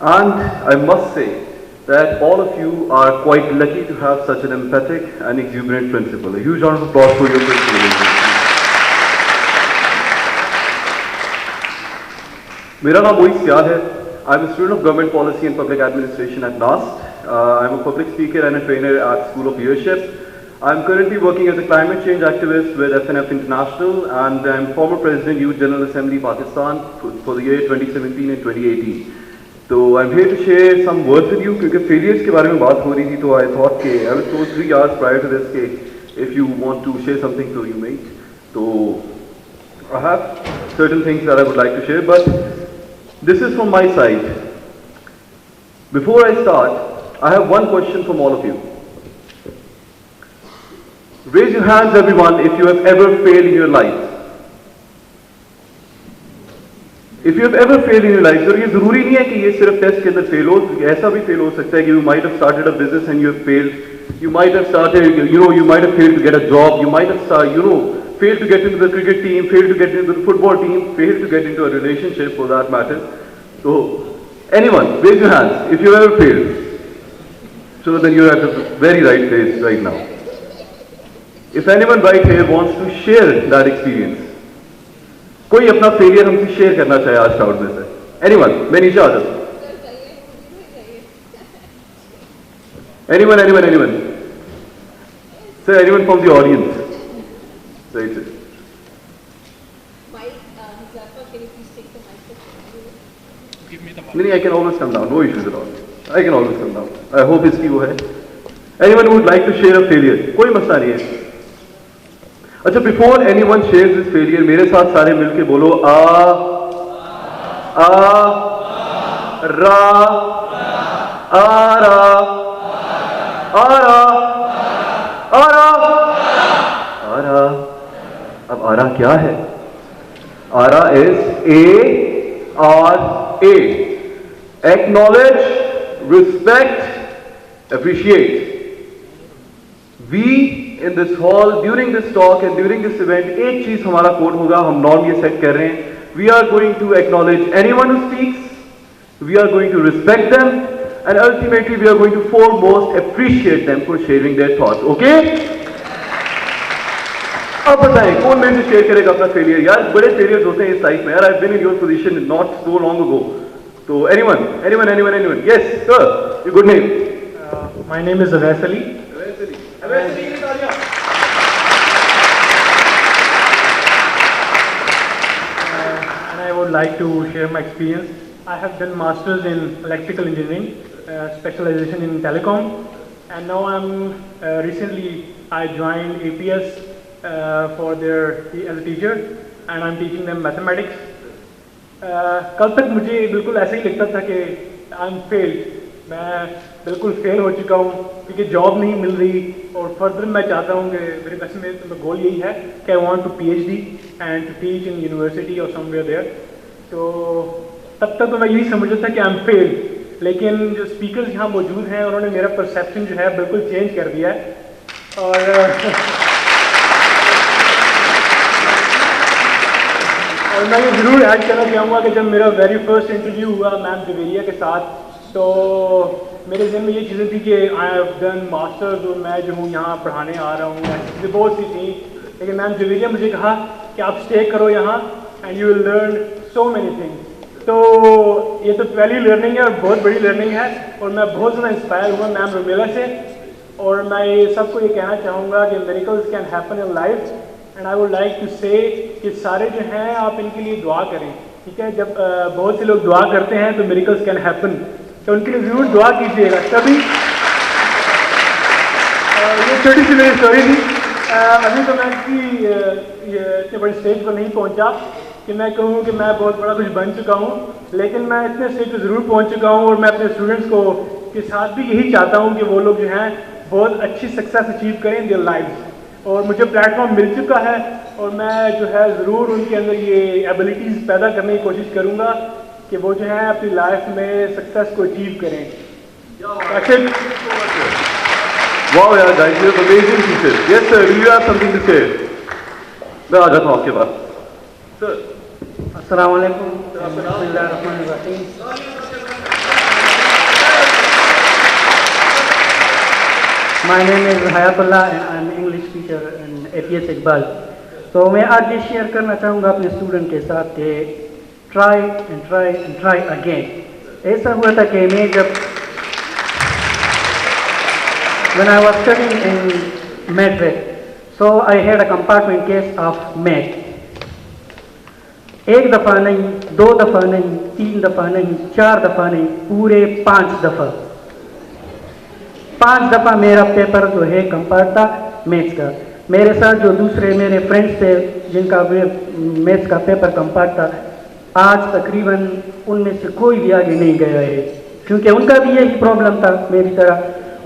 And I must say that all of you are quite lucky to have such an empathic and exuberant principal. A huge round of applause for your principal. मेरा नाम मोहित सियाल है. I'm a student of Government Policy and Public Administration at NAST. I'm a public speaker and a trainer at School of Leadership. I'm currently working as a climate change activist with FNF International, and I'm former President Youth General Assembly Pakistan for the year 2017 and 2018. So I'm here to share some words with you because failures के बारे में बात हो रही थी, तो I thought कि I was told 3 hours prior to this कि if you want to share something so you may. So I have certain things that I would like to share, but this is from my side. Before I start, I have one question from all of you. Raise your hands, everyone, if you have ever failed in your life. If you have ever failed in your life, तो ये ज़रूरी नहीं है कि ये सिर्फ test के अंदर फेल हो. ऐसा भी फेल हो सकता है कि you might have started a business and you have failed. You might have started, you might have failed to get a job. You might have, failed to get into the cricket team, failed to get into the football team, failed to get into a relationship for that matter. So, anyone, raise your hands if you ever failed. So then you're at the very right place right now. If anyone right here wants to share that experience, कोई अपना failure हमसे share करना चाहे आज crowd में से? Anyone? मैं नीचे आ जाता हूँ. Anyone? Sir, anyone from the audience? Right, sir. Mike, Huzaifa, can you please take the microphone? Give me the mic. No, I can always come down. No issues at all. I can always come down. I hope इसकी वो है. Anyone who would like to share a failure? कोई मसला नहीं है. अच्छा, before anyone shares this failure, मेरे साथ सारे मिलके बोलो रा आरा. अब आरा क्या है? आरा is A-R-A. Acknowledge, respect, appreciate. We in this hall, during this talk and during this event, एक चीज हमारा कोड होगा, हम नॉर्म ये सेट कर रहे हैं. We are going to acknowledge anyone who speaks, we are going to respect them, and ultimately we are going to foremost appreciate them for sharing their thoughts. Okay? अब बताएं कौन मेरे से शेयर करेगा अपना फेलियर? यार बड़े फेलियर्स होते हैं इस लाइफ में. यार I've been in your position not so long ago. So anyone? Yes, sir. Your good name? My name is Awais Ali. And I would like to share my experience. I have done masters in electrical engineering, specialization in telecom, and now recently I joined APS as a teacher, and I'm teaching them mathematics. कल तक मुझे बिल्कुल ऐसे ही लगता था कि I'm failed. मैं बिल्कुल फेल हो चुका हूँ क्योंकि जॉब नहीं मिल रही, और फर्दर मैं चाहता हूँ कि मेरे बस में गोल यही है कि I want to PhD and to teach in university और समवेयर देयर. तो तब तक तो मैं यही समझता था कि आई एम फेल, लेकिन जो स्पीकर्स यहाँ मौजूद हैं उन्होंने मेरा परसेप्शन जो है बिल्कुल चेंज कर दिया है. और मैं ये ज़रूर ऐड करना चाहूँगा कि जब मेरा वेरी फर्स्ट इंटरव्यू हुआ मैम जवेरिया के साथ, तो मेरे ज़हन में ये चीज़ें थी कि आई हैव डन मास्टर्स और मैं जो हूँ यहाँ पढ़ाने आ रहा हूँ, ऐसी बहुत सी थी. लेकिन मैम जवेरिया मुझे कहा कि आप स्टे करो यहाँ and you will learn so many things. तो ये तो पहली लर्निंग है और बहुत बड़ी लर्निंग है, और मैं बहुत ज़्यादा इंस्पायर हुआ मैम रुमेला से. और मैं सबको ये कहना चाहूँगा कि miracles can happen in life, and I would like to say कि सारे जो हैं आप इनके लिए दुआ करें. ठीक है, जब बहुत से लोग दुआ करते हैं तो मिरेकल्स कैन हैपन, तो उनके लिए ज़रूर दुआ कीजिएगा. तभी ये छोटी सी मेरी स्टोरी थी. अभी तो मैं इतने बड़े स्टेज पर नहीं पहुंचा कि मैं कहूँ कि मैं बहुत बड़ा कुछ बन चुका हूँ, लेकिन मैं इतने स्टेज पर ज़रूर पहुंच चुका हूँ. और मैं अपने स्टूडेंट्स को के साथ भी यही चाहता हूँ कि वो लोग जो हैं बहुत अच्छी सक्सेस अचीव करें इन देयर लाइफ. और मुझे प्लेटफॉर्म मिल चुका है, और मैं जो है ज़रूर उनके अंदर ये एबिलिटीज़ पैदा करने की कोशिश करूँगा कि वो जो है अपनी लाइफ में सक्सेस को अचीव करें. Wow, yeah, guys, you have amazing teachers. Yes, sir. Do you have something to say? मैं आ जाता हूँ आपके पास. Sir. अस्सलाम वालेकुम. बिस्मिल्लाहिर्रहमानिर्रहीम. My name is Hayatullah and I am English teacher in APS Iqbal. तो मैं आज ये शेयर करना चाहूँगा अपने स्टूडेंट के साथ कि ट्राई एंड ट्राई अगेन. ऐसा हुआ था कि मैं जब when I was studying in metric, so I had a compartment case of math. एक दफ़ा नहीं, दो दफ़ा नहीं, तीन दफ़ा नहीं, चार दफ़ा नहीं, पूरे 5 दफ़ा. 5 दफ़ा मेरा पेपर जो है कंपार्ट था मैथ्स का. मेरे साथ जो दूसरे मेरे फ्रेंड्स थे जिनका मैथ्स का पेपर कंपार्ट था, आज तकरीबन उनमें से कोई भी आगे नहीं गया है, क्योंकि उनका भी यही प्रॉब्लम था मेरी तरह.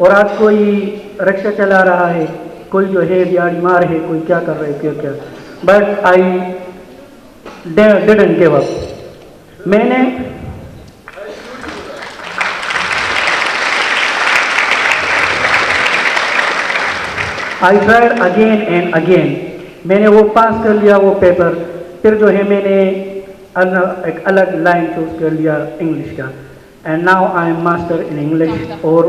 और आज कोई रिक्शा चला रहा है, कोई जो है दिहाड़ी मार है, कोई क्या कर रहा है क्या. But I didn't give up. मैंने I tried again and again. मैंने वो पास कर लिया वो पेपर. फिर जो है मैंने एक अलग लाइन चूज कर लिया इंग्लिश का. And now I am master in English. और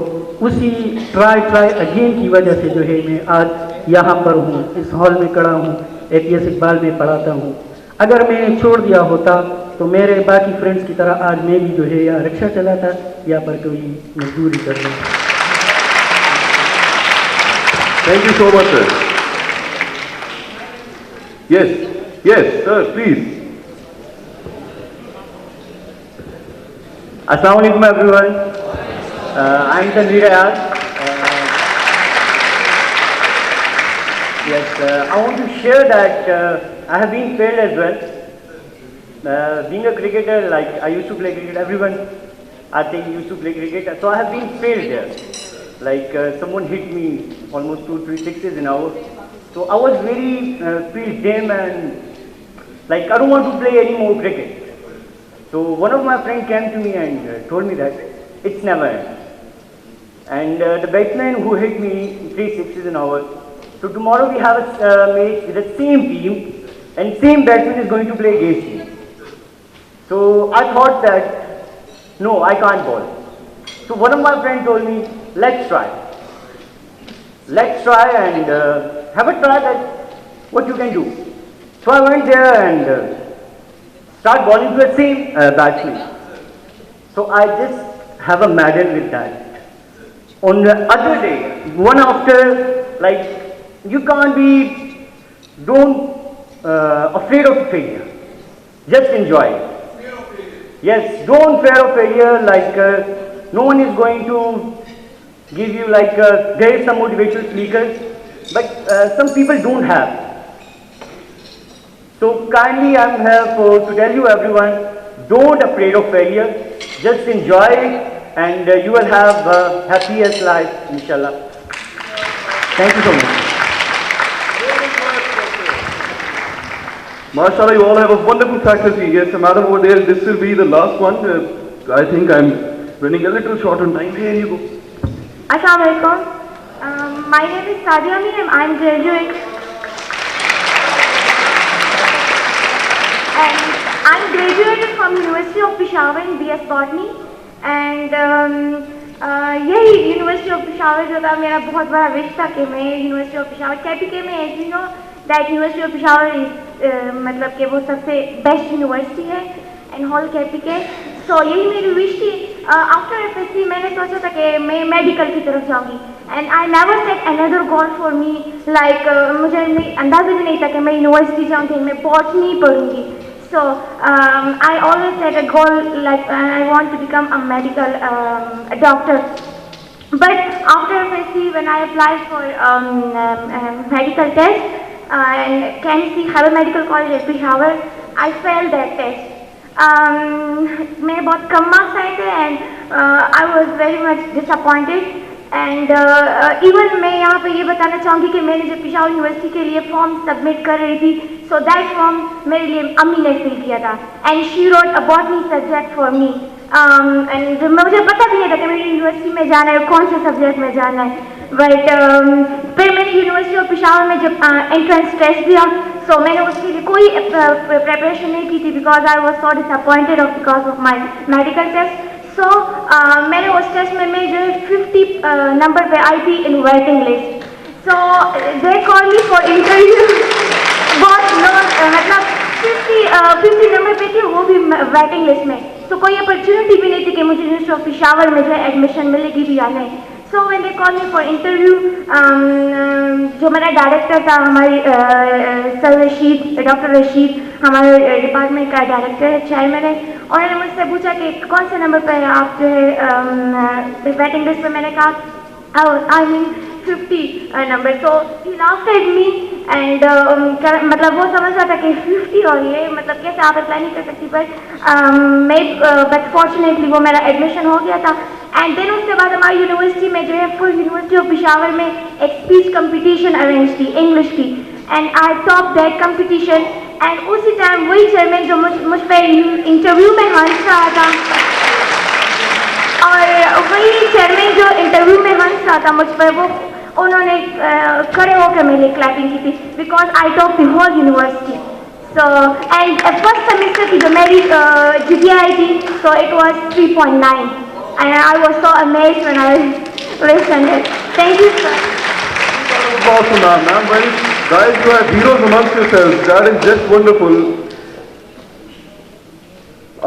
उसी ट्राई अगेन की वजह से जो है मैं आज यहाँ पर हूँ, इस हॉल में खड़ा हूँ, APS इकबाल में पढ़ाता हूँ. अगर मैंने छोड़ दिया होता तो मेरे बाकी फ्रेंड्स की तरह आज मैं भी जो है या रिक्शा चलाता या पर कोई मजदूरी करता. Thank you so much, sir. Yes, sir, please. Assalamu alaikum everyone. I'm Tanveer Ayaz. I want to share that I have been failed as well. Being a cricketer, like I used to play cricket, everyone I think used to play cricket, so I have been failed there. Like someone hit me almost 2-3 sixes an hour. So I was very feel dim and like I don't want to play any more cricket. So one of my friends came to me and told me that it's never end. And the batsman who hit me 3 sixes an hour. So tomorrow we have a match with the same team and same batsman is going to play against me. So I thought that no, I can't bowl. So one of my friends told me, let's try and have a try that what you can do. So I went there and start bowling to the same batsman. So I just have a medal with that. On the other day, one after, like you can't be, don't afraid of failure. Just enjoy it. Yes, don't fear of failure. Like no one is going to give you like there is some motivational speakers, but some people don't have. So kindly I'm here to tell you everyone, don't afraid of failure. Just enjoy it and you will have happiest life, inshallah. Thank you so much. MashaAllah, you all have a wonderful faculty. Yes, madam over there, this will be the last one. I think I'm running a little short on time. Here you go. Assalamu alaikum. My name is Sadia Amin and I'm graduate. And I'm graduated from University of Peshawar in BS Botany. And यही University of Peshawar जो था मेरा बहुत बड़ा wish था कि मैं University of Peshawar KPK में, as you know that University of Peshawar is मतलब कि वो सबसे बेस्ट यूनिवर्सिटी है एंड हॉल KPK. सो यही मेरी विश थी. आफ्टर FSC मैंने सोचा था कि मैं मेडिकल की तरफ जाऊंगी and I never set another goal for me. Like मुझे अंदाजा भी नहीं था कि मैं यूनिवर्सिटी जाऊंगी, मैं बॉटनी पढ़ूंगी. So I always set a goal like I want to become a medical doctor. But after FSC, when I applied for medical test and KMC Khyber Medical College at Peshawar, I failed that test. मेरे बहुत कम marks आए थे and I was very much disappointed. And even मैं यहाँ पे ये बताना चाहूँगी कि मैंने जब पेशावर यूनिवर्सिटी के लिए फॉर्म सबमिट कर रही थी, सो दैट फॉर्म मेरे लिए अम्मी ने फिल किया था and she wrote a botany subject for me. And मुझे पता भी नहीं था कि मेरी यूनिवर्सिटी में जाना है, कौन से सब्जेक्ट में जाना है. बट फिर मैंने यूनिवर्सिटी ऑफ पेशावर में जब एंट्रेंस टेस्ट दिया, सो मैंने उसके लिए कोई प्रिपरेशन नहीं की थी because I was so disappointed because of my medical test. सो मेरे उस टेस्ट में मैं जो है 50 नंबर पे आई थी in waiting list. So they call me for interview. बहुत लोग मतलब 50 नंबर पे थे, वो भी वेटिंग लिस्ट में. तो कोई अपॉर्चुनिटी भी नहीं थी कि मुझे यूनिवर्सिटी ऑफ पेशावर में जो है एडमिशन मिलेगी भी या नहीं. So when they call me for interview, जो मेरा डायरेक्टर था हमारी सर रशीद, डॉक्टर रशीद, हमारे डिपार्टमेंट का डायरेक्टर है, चेयरमैन है. उन्होंने मुझसे पूछा कि कौन से नंबर पर आप जो है वेटिंग लिस्ट पे. मैंने कहा आई मीन 50 नंबर. तो he laughed at me and मतलब वो समझ रहा था कि 50 और ये मतलब कैसे आप अप्लाई नहीं कर सकती. बट फॉर्चुनेटली वो मेरा एडमिशन हो गया था. एंड देन उसके बाद हमारी यूनिवर्सिटी में जो है फुल यूनिवर्सिटी ऑफ पेशावर में एक स्पीच कंपटीशन अरेंज थी इंग्लिश की. And I top that competition. And उसी टाइम वही चेयरमैन जो मुझ पर इंटरव्यू में हंस रहा था, और वही चेयरमैन जो इंटरव्यू में हंस रहा था मुझ पर, वो उन्होंने खड़े होकर मेरे लिए क्लैपिंग की थी because I top the whole university. So and first semester की जो मेरी GPA थी, so it was 3.9 and I was so amazed when I listened it. Thank you, sir. Awesome, ma'am. Well, guys, you are heroes amongst yourselves. That is just wonderful.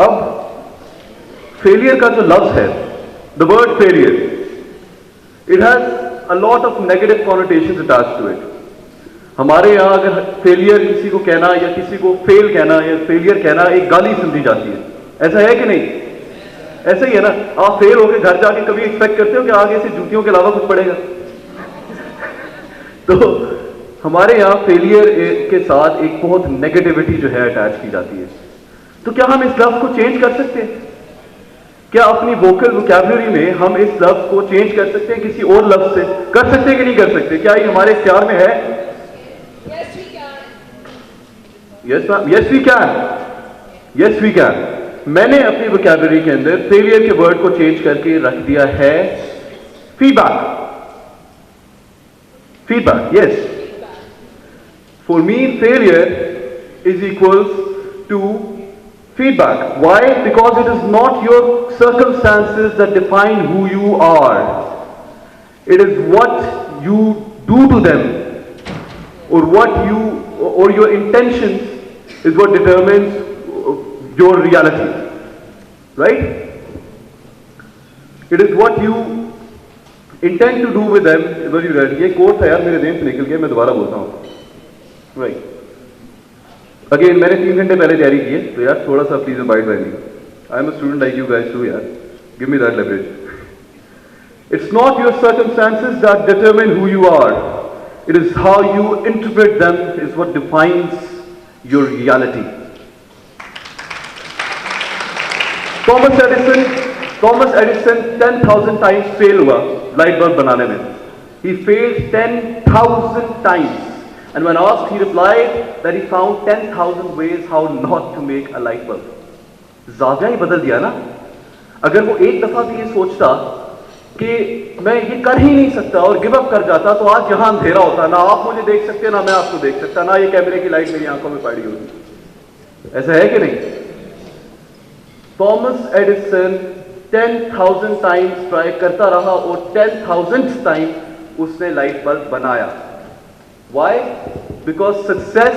अब failure का जो लफ्ज है, the word failure, it has a lot of negative connotations attached to it. हमारे यहाँ अगर failure किसी को कहना या किसी को फेल कहना या फेलियर कहना एक गाली समझी जाती है. ऐसा है कि नहीं? ऐसा ही है ना. आप फेल होकर घर जाके कभी एक्सपेक्ट करते हो कि आगे से जूतियों के अलावा कुछ पड़ेगा? तो हमारे यहाँ फेलियर के साथ एक बहुत नेगेटिविटी जो है अटैच की जाती है. तो क्या हम इस लफ्ज को चेंज कर सकते हैं? क्या अपनी वोकल वोकैबुलरी में हम इस लफ्ज को चेंज कर सकते हैं किसी और लफ्ज से? कर सकते हैं कि नहीं कर सकते? क्या ये हमारे इख्तियार में है? Yes, we can. Yes, ma'am. Yes, we can. Yes, we can. मैंने अपनी वोकैबुलरी के अंदर फेलियर के वर्ड को चेंज करके रख दिया है feedback. Feedback, yes. For me, failure is equals to feedback. Why? Because it is not your circumstances that define who you are. It is what you do to them, or your intentions is what determines your reality. Right? It is what you intend to do with them what you read. ये coat था यार मेरे then से निकल गया, मैं दोबारा बोलता हूँ. Right. अगेन मैंने 3 घंटे पहले तैयारी की है, तो यार थोड़ा सा please abide by me. I am a student like you guys too यार. Give me that leverage. It's not your circumstances that determine who you are. It is how you interpret them is what defines your reality. Thomas Edison 10,000 times fail हुआ light bulb बनाने में. He failed 10,000 times. And when asked, he replied that he found 10,000 ways how not to make a light bulb. ज़ाविया ही बदल दिया ना. अगर वो एक दफा भी ये सोचता कि मैं ये कर ही नहीं सकता और गिव अप कर जाता, तो आज यहाँ अंधेरा होता. ना आप मुझे देख सकते, ना मैं आपको देख सकता, ना ये कैमरे की लाइट मेरी आंखों में पड़ी होती. ऐसा है कि नहीं? थॉमस एडिसन 10,000 टाइम्स ट्राई करता रहा और 10,000th टाइम उसने लाइट बल्ब बनाया. Why? Because success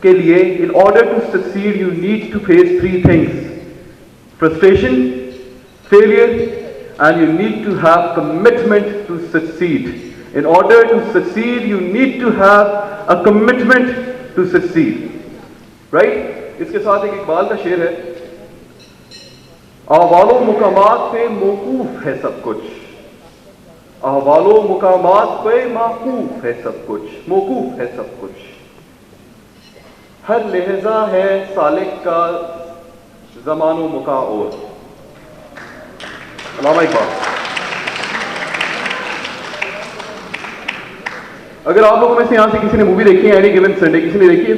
के लिए, in order to succeed, you need to face 3 things: frustration, failure, and you need to have commitment to succeed. In order to succeed, you need to have a commitment to succeed. Right? इसके साथ एक इकबाल का शेर है, अहवालो मुकामात पे मौकूफ है सब कुछ. अहवालो मुकामात पे मौकूफ है सब कुछ, मौकूफ है सब कुछ. हर लहजा है सालिक का ज़मानो मुका और. अल्लामा इकबाल. अगर आप लोगों में से यहां से किसी ने मूवी देखी है एनी गिवन संडे, किसी ने देखी है?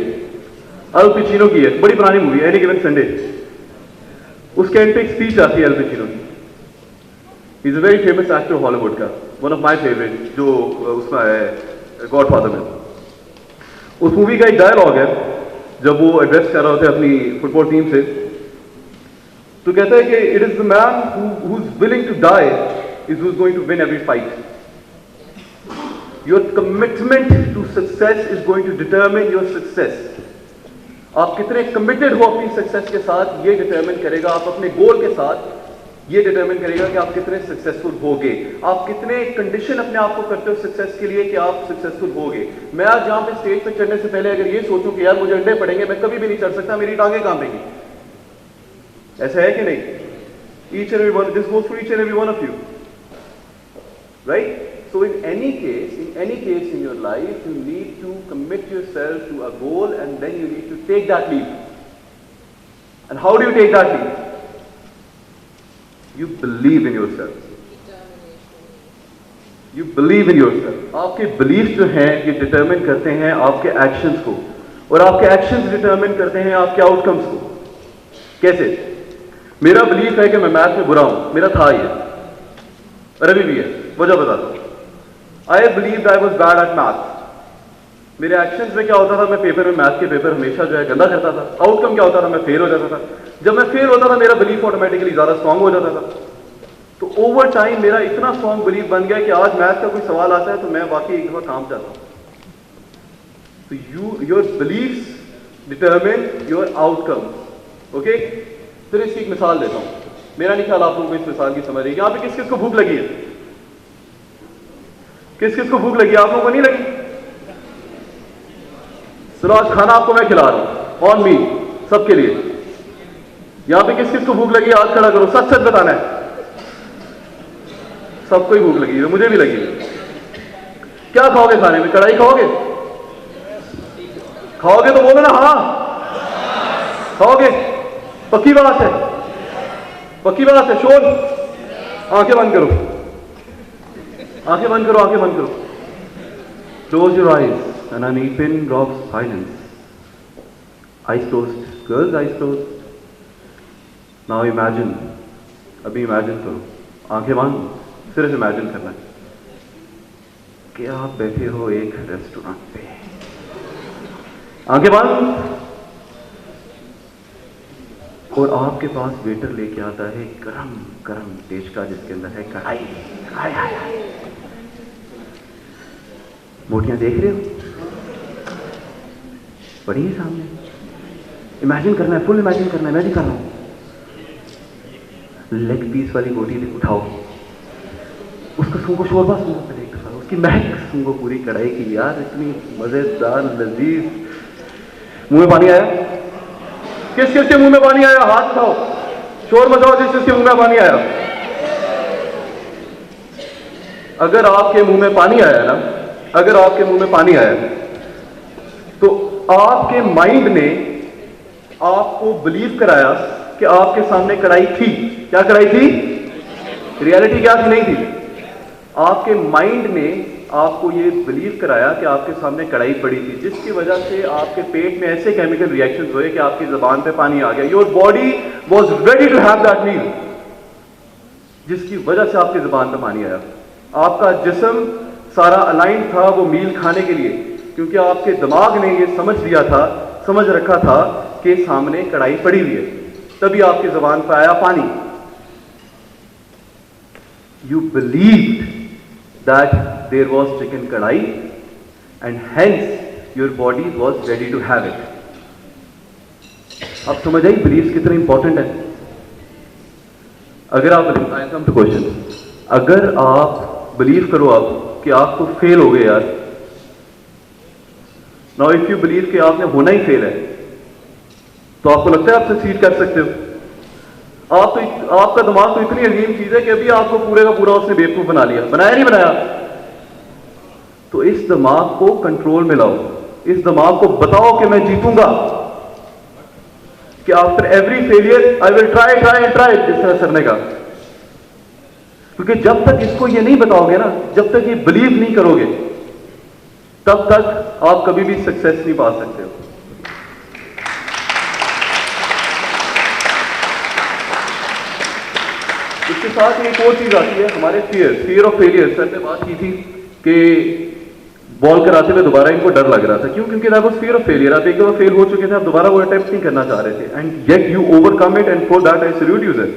अल पिचिनो की है, बड़ी पुरानी मूवी है एनी गिवन संडे. उसके एंड पे एक स्पीच आती है अल पिचिनो की. He's a very famous actor Hollywood का, one of my favorite, जो उसमें है गॉडफादर में. उस मूवी का एक डायलॉग है जब वो एड्रेस कर रहा होता है अपनी फुटबॉल टीम से. तो कहता है कि it is the man who is willing to die is who is going to win every fight. Your commitment to success is going to determine your success. आप कितने कमिटेड हो अपनी सक्सेस के साथ, ये डिटरमिन करेगा. आप अपने गोल के साथ, ये डिटरमिन करेगा कि आप कितने सक्सेसफुल होगे. आप कितने कंडीशन अपने आप को करते हो सक्सेस के लिए कि आप सक्सेसफुल होगे. मैं आज यहाँ पे स्टेज पे चढ़ने से पहले अगर ये सोचूं कि यार मुझे अंडे पड़ेंगे, मैं कभी भी नहीं चढ़ सकता, मेरी टांगें कांपेंगी. ऐसा है कि नहीं? Each and every one, this goes for each and every one of you, right? So in any case in your life, you need to commit yourself to a goal, and then you need to take that leap. And how do you take that leap? You believe in yourself. You believe in yourself. आपके beliefs जो हैं ये determine करते हैं आपके actions को, और आपके actions determine करते हैं आपके outcomes को. कैसे? मेरा belief है कि मैं मैथ में बुरा हूं, मेरा था ये, और अभी भी है. वजह बताता हूं. I believed I was bad at math. मेरे एक्शंस में क्या होता था, मैं पेपर में मैथ के पेपर हमेशा जो है गंदा करता था. आउटकम क्या होता था, मैं फेल हो जाता था. जब मैं फेल होता था मेरा बिलीफ ऑटोमेटिकली ज्यादा स्ट्रांग हो जाता था. तो ओवर टाइम मेरा इतना स्ट्रांग बिलीफ बन गया कि आज मैथ का कोई सवाल आता है तो मैं वाकई एक दफा काम चाहता हूं. तो your beliefs determine your outcome. Okay, फिर इसकी एक मिसाल देता हूं. मेरा नहीं ख्याल आप लोगों को इस मिसाल की समझ रही. यहाँ पे किस किस को भूख लगी है? किस किस को भूख लगी? आप लोगों को नहीं लगी? चलो आज खाना आपको मैं खिला रहा हूं, ऑन मी, सबके लिए. यहां पे किस किस को भूख लगी? हाथ खड़ा करो, सच सच बताना है. सबको ही भूख लगी है, मुझे भी लगी है. क्या खाओगे खाने में? कढ़ाई खाओगे? खाओगे तो बोलो ना हाँ. खाओगे? पक्की बात है, पक्की बात है. शोर. आंखें बंद करो, आंखें बंद करो, आंखें बंद करो. Close your eyes and an pin drops silence. Eyes closed. Girls, eyes closed. Now imagine. अभी imagine करो. आंखें बंद. सिर्फ imagine करना है कि आप बैठे हो एक रेस्टोरेंट पे. आंखें बंद. और आपके पास वेटर लेके आता है गरम गरम टेचका जिसके अंदर है कढ़ाई. हाय हाय हाय. बोटियां देख रहे हो? पड़ी है सामने. इमेजिन करना है, फुल इमेजिन करना है. मैं भी कर रहा हूं. लेग पीस वाली बोटी उठाओ, उसका सूंघो, शोरबा सूंघो पहले एक दफा, उसकी महक सूंघो पूरी कढ़ाई की. यार इतनी मजेदार लजीज. मुंह में पानी आया? किस किस के मुंह में पानी आया? हाथ उठाओ, शोर मचाओ जिस किसके मुंह में पानी आया. अगर आपके मुंह में पानी आया ना, अगर आपके मुंह में पानी आया तो आपके माइंड ने आपको बिलीव कराया कि आपके सामने कढ़ाई थी. क्या कढ़ाई थी? रियलिटी क्या थी? नहीं थी. आपके माइंड ने आपको ये बिलीव कराया कि आपके सामने कढ़ाई पड़ी थी, जिसकी वजह से आपके पेट में ऐसे केमिकल रिएक्शंस हुए कि आपकी जबान पे पानी आ गया. Your body was ready to have that meal, जिसकी वजह से आपकी जबान पे पानी आया. आपका जिस्म सारा अलाइन था वो मील खाने के लिए, क्योंकि आपके दिमाग ने ये समझ लिया था, समझ रखा था कि सामने कढ़ाई पड़ी हुई है. तभी आपकी जबान पर आया पानी. You believed that there was chicken kadai and hence your body was ready to have it. अब समझ आई बिलीव्स कितने इंपॉर्टेंट है. अगर आप आई कम टू क्वेश्चन, अगर आप बिलीव करो आप कि आप तो फेल हो गए यार. नाउ इफ यू बिलीव कि आपने होना ही फेल है, तो आपको लगता है आप सक्सीड कर सकते हो? आपका दिमाग तो इतनी अजीम चीज है कि अभी आपको पूरे का पूरा उसने बेवकूफ बना लिया. बनाया नहीं बनाया? तो इस दिमाग को कंट्रोल में लाओ. इस दिमाग को बताओ कि मैं जीतूंगा, कि after every failure I will try try and try. जिस तरह सर ने कहा, क्योंकि जब तक इसको ये नहीं बताओगे ना, जब तक ये बिलीव नहीं करोगे, तब तक आप कभी भी सक्सेस नहीं पा सकते हो. इसके साथ एक और चीज आती है, हमारे फियर ऑफ फेलियर. सर ने बात की थी कि बॉल कराते हुए दोबारा इनको डर लग रहा था। क्यों? क्योंकि that was fear of failure. आप एक दफा फेल हो चुके थे, आप दोबारा वो अटेम्प्ट नहीं करना चाह रहे थे, and yet you overcome it, and for that I salute you sir.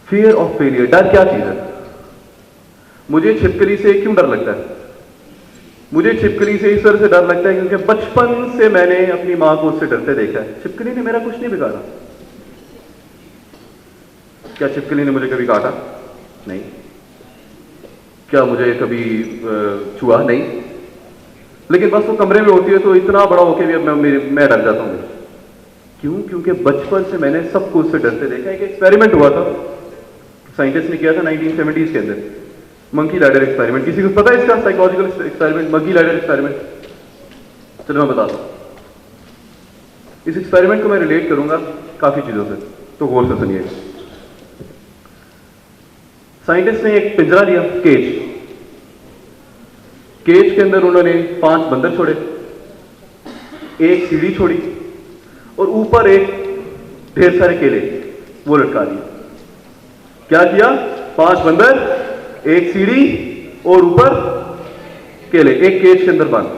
Fear of failure, डर क्या चीज है? मुझे छिपकली से क्यों डर लगता है? मुझे छिपकली से इस तरह से डर लगता है क्योंकि बचपन से मैंने अपनी मां को उससे डरते देखा है। छिपकली ने मेरा कुछ नहीं बिगाड़ा। क्या छिपकली ने मुझे कभी काटा? नहीं। क्या मुझे कभी छुआ? नहीं। लेकिन बस वो कमरे में होती है तो इतना बड़ा होके भी मैं डर जाता हूँ। क्यों? क्योंकि बचपन से मैंने सबको उससे डरते देखा। एक एक्सपेरिमेंट हुआ था, साइंटिस्ट ने किया था 1970s के अंदर, मंकी लैडर एक्सपेरिमेंट। किसी को पता है इसका psychological experiment, monkey ladder experiment? चलो मैं बताता हूँ। इस एक्सपेरिमेंट को मैं रिलेट करूंगा काफी चीजों से, तो गौर से सुनिएगा। साइंटिस्ट ने एक पिंजरा लिया, केज के अंदर उन्होंने 5 बंदर छोड़े, एक सीढ़ी छोड़ी और ऊपर एक ढेर सारे केले वो लटका दिए। क्या किया? 5 बंदर, एक सीढ़ी और ऊपर केले, एक केज के अंदर बंद।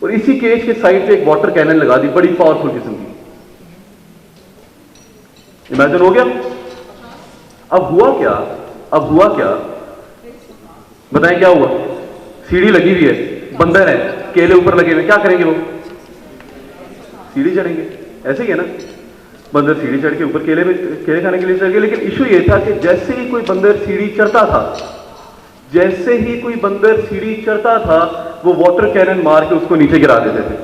और इसी केज के साइड पे एक वाटर कैनन लगा दी, बड़ी पावरफुल किस्म की। इमेजिन हो गया? अब हुआ क्या? बताएं क्या हुआ? सीढ़ी लगी हुई है, बंदर है, केले ऊपर लगे हुए, क्या करेंगे वो? सीढ़ी चढ़ेंगे। ऐसे ही है ना, बंदर सीढ़ी चढ़ के ऊपर केले खाने के लिए चढ़ गए। लेकिन इशू ये था कि जैसे ही कोई बंदर सीढ़ी चढ़ता था, वो वाटर कैनन मार के उसको नीचे गिरा देते थे।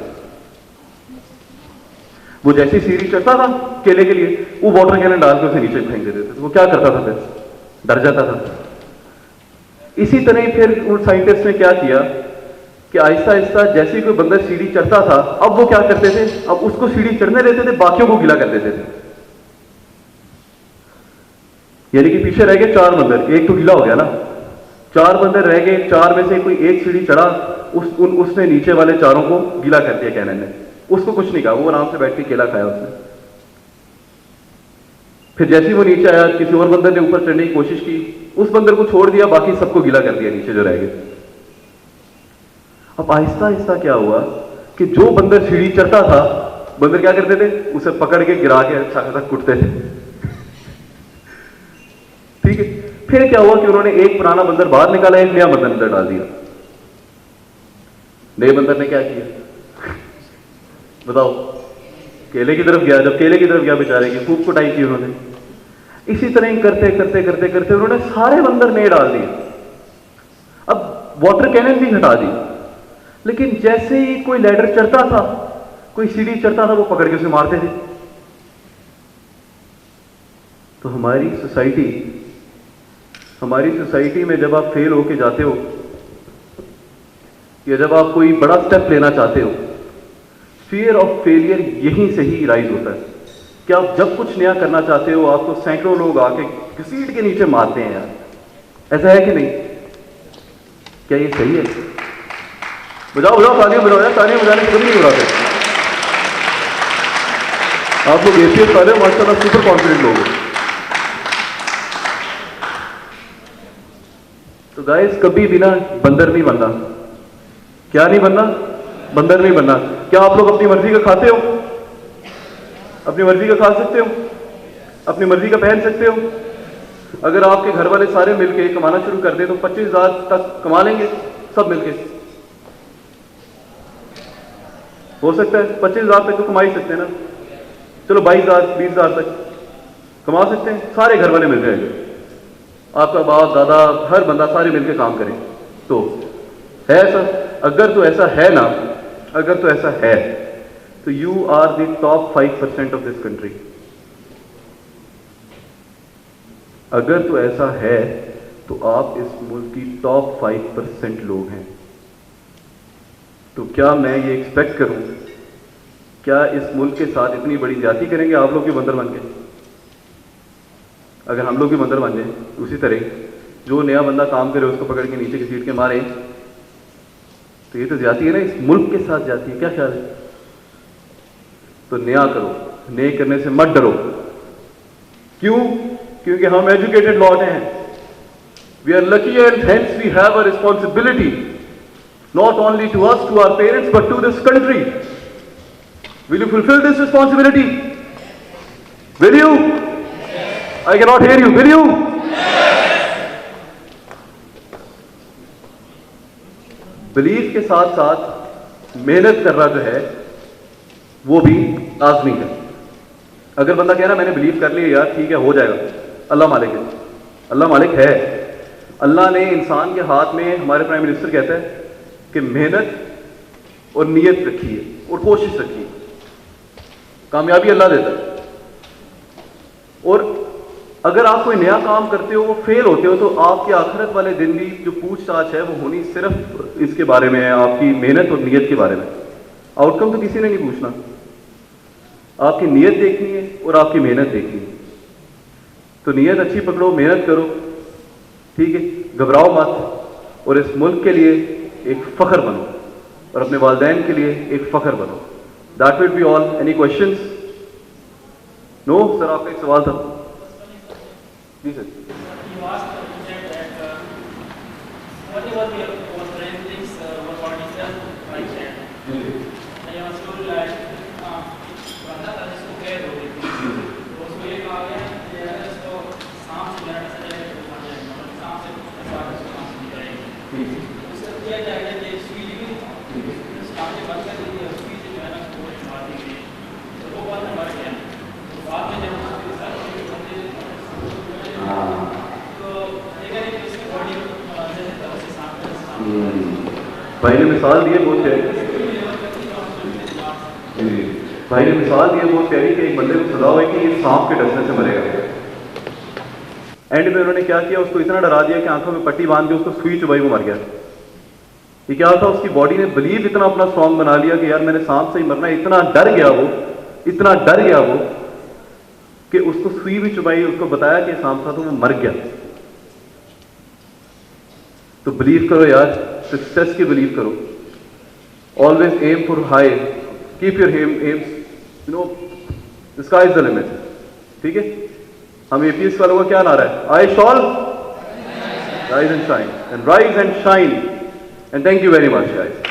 वो जैसे सीढ़ी चढ़ता था केले के लिए, वो वाटर कैनन डाल के उसे नीचे फेंक देते थे। तो वो क्या करता था? फिर डर जाता था। इसी तरह ही फिर उन साइंटिस्ट ने क्या किया कि आहिस्ता आहिस्ता जैसे ही कोई बंदर सीढ़ी चढ़ता था, अब वो क्या करते थे? अब उसको सीढ़ी चढ़ने देते थे, बाकियों को गिला कर देते थे। यानी कि पीछे रह गए 4 बंदर, एक तो गिला हो गया ना। 4 बंदर रह गए, 4 में से कोई एक सीढ़ी चढ़ा, उसने नीचे वाले 4 को गिला कर दिया कैनन ने। उसको कुछ नहीं कहा, वो आराम से बैठ के केला खाया उसने। फिर जैसे ही वो नीचे आया, किसी और बंदर ने ऊपर चढ़ने की कोशिश की, उस बंदर को छोड़ दिया, बाकी सबको गिला कर दिया नीचे जो रह गए। अब आहिस्ता आहिस्ता क्या हुआ कि जो बंदर सीढ़ी चढ़ता था, बंदर क्या करते थे? उसे पकड़ के गिरा के अच्छा खासा कुटते थे। ठीक है। फिर क्या हुआ कि उन्होंने एक पुराना बंदर बाहर निकाला, एक नया बंदर अंदर डाल दिया। नए बंदर ने क्या किया बताओ? केले की तरफ गया। जब केले की तरफ गया बेचारे की खूब कुटाई की उन्होंने। इसी तरह ही करते करते करते करते उन्होंने सारे बंदर नए डाल दिए। अब वाटर कैनन भी हटा दी, लेकिन जैसे ही कोई लैडर चढ़ता था, कोई सीढ़ी चढ़ता था, वो पकड़ के उसे मारते थे। तो हमारी सोसाइटी में जब आप फेल होके जाते हो, या जब आप कोई बड़ा स्टेप लेना चाहते हो, फियर ऑफ फेलियर यहीं से ही राइज होता है। कि आप जब कुछ नया करना चाहते हो, आपको सैकड़ों लोग आके घसीट के नीचे मारते हैं यार। ऐसा है कि नहीं? क्या ये सही है? बजाओ तालियां बजाओ यार, तालियां बजाने से कभी नहीं हो रहा था। आप लोग एसीएस वाले माशाल्लाह सुपर कॉन्फिडेंट लोग हैं। तो गाइस, कभी भी ना बंदर नहीं बनना। क्या नहीं बनना? बंदर नहीं बनना। क्या आप लोग अपनी मर्जी का खाते हो? अपनी मर्जी का खा सकते हो? अपनी मर्जी का पहन सकते हो? अगर आपके घर वाले सारे मिलके कमाना शुरू कर दे तो 25,000 तक कमा लेंगे सब मिलके। हो सकता है 25,000 तक तो कमा ही सकते हैं ना। चलो 22,000 20,000 तक कमा सकते हैं, सारे घर वाले मिल जाएंगे। आपका बाप दादा हर बंदा सारे मिलके काम करें तो है ऐसा? अगर तो ऐसा है ना, अगर तो ऐसा है तो you are the top 5% of this country. अगर तो ऐसा है तो आप इस मुल्क की टॉप 5% लोग हैं। तो क्या मैं ये एक्सपेक्ट करूं, क्या इस मुल्क के साथ इतनी बड़ी ज्यादती करेंगे आप लोग भी बंदर बन के? अगर हम लोग भी बंदर बन जाए, उसी तरह जो नया बंदा काम करे उसको पकड़ के नीचे घसीट के मारे, तो ये तो ज्यादती है ना, इस मुल्क के साथ ज्यादती है। क्या ख्याल है? तो नया करो, नए करने से मत डरो। क्यों? क्योंकि हम एजुकेटेड लॉट हैं। We are lucky and hence we have a responsibility not only to us, to our parents, but to this country. Will you fulfill this responsibility? Will you? I cannot hear you. Will you? Belief के साथ साथ मेहनत करना जो है वो भी लाजमी है। अगर बंदा कह रहा मैंने बिलीव कर लिया यार ठीक है हो जाएगा, अल्लाह मालिक है, अल्लाह मालिक है। अल्लाह ने इंसान के हाथ में, हमारे प्राइम मिनिस्टर कहता है कि मेहनत और नीयत रखिए और कोशिश रखिए, कामयाबी अल्लाह देता है। और अगर आप कोई नया काम करते हो वो फेल होते हो तो आपके आखिरत वाले दिन भी जो पूछताछ है वो होनी सिर्फ इसके बारे में है, आपकी मेहनत और नीयत के बारे में। आउटकम तो किसी ने नहीं पूछना, आपकी नीयत देखनी है और आपकी मेहनत देखनी है। तो नीयत अच्छी पकड़ो, मेहनत करो, ठीक है, घबराओ मत, और इस मुल्क के लिए एक फ़ख्र बनो और अपने वालिदैन के लिए एक फ़ख्र बनो। That will be all. Any questions? No sir, आपका एक सवाल था जी सर। भाई ने मिसाल दी है बहुत प्यारी, भाई ने मिसाल दी है बहुत प्यारी कि एक बंदे को सजा हुई कि ये सांप के डसने से मरेगा। एंड में उन्होंने क्या किया, उसको इतना डरा दिया कि आंखों में पट्टी बांध के उसको सुई चुबाई वो मर गया। ये क्या था, उसकी बॉडी ने बिलीव इतना अपना स्ट्रॉन्ग बना लिया कि यार मैंने सांप से ही मरना है। इतना डर गया वो, इतना डर गया वो कि उसको सुई भी चुबाई, उसको बताया कि सांप था तो वो मर गया। तो बिलीव करो यार, सक्सेस की बिलीव करो, always aim for high, keep your aims, you know the sky is the limit. ठीक है, हम एपीएस वालों का क्या नारा है? I shall rise and shine, and rise and shine, and thank you very much guys.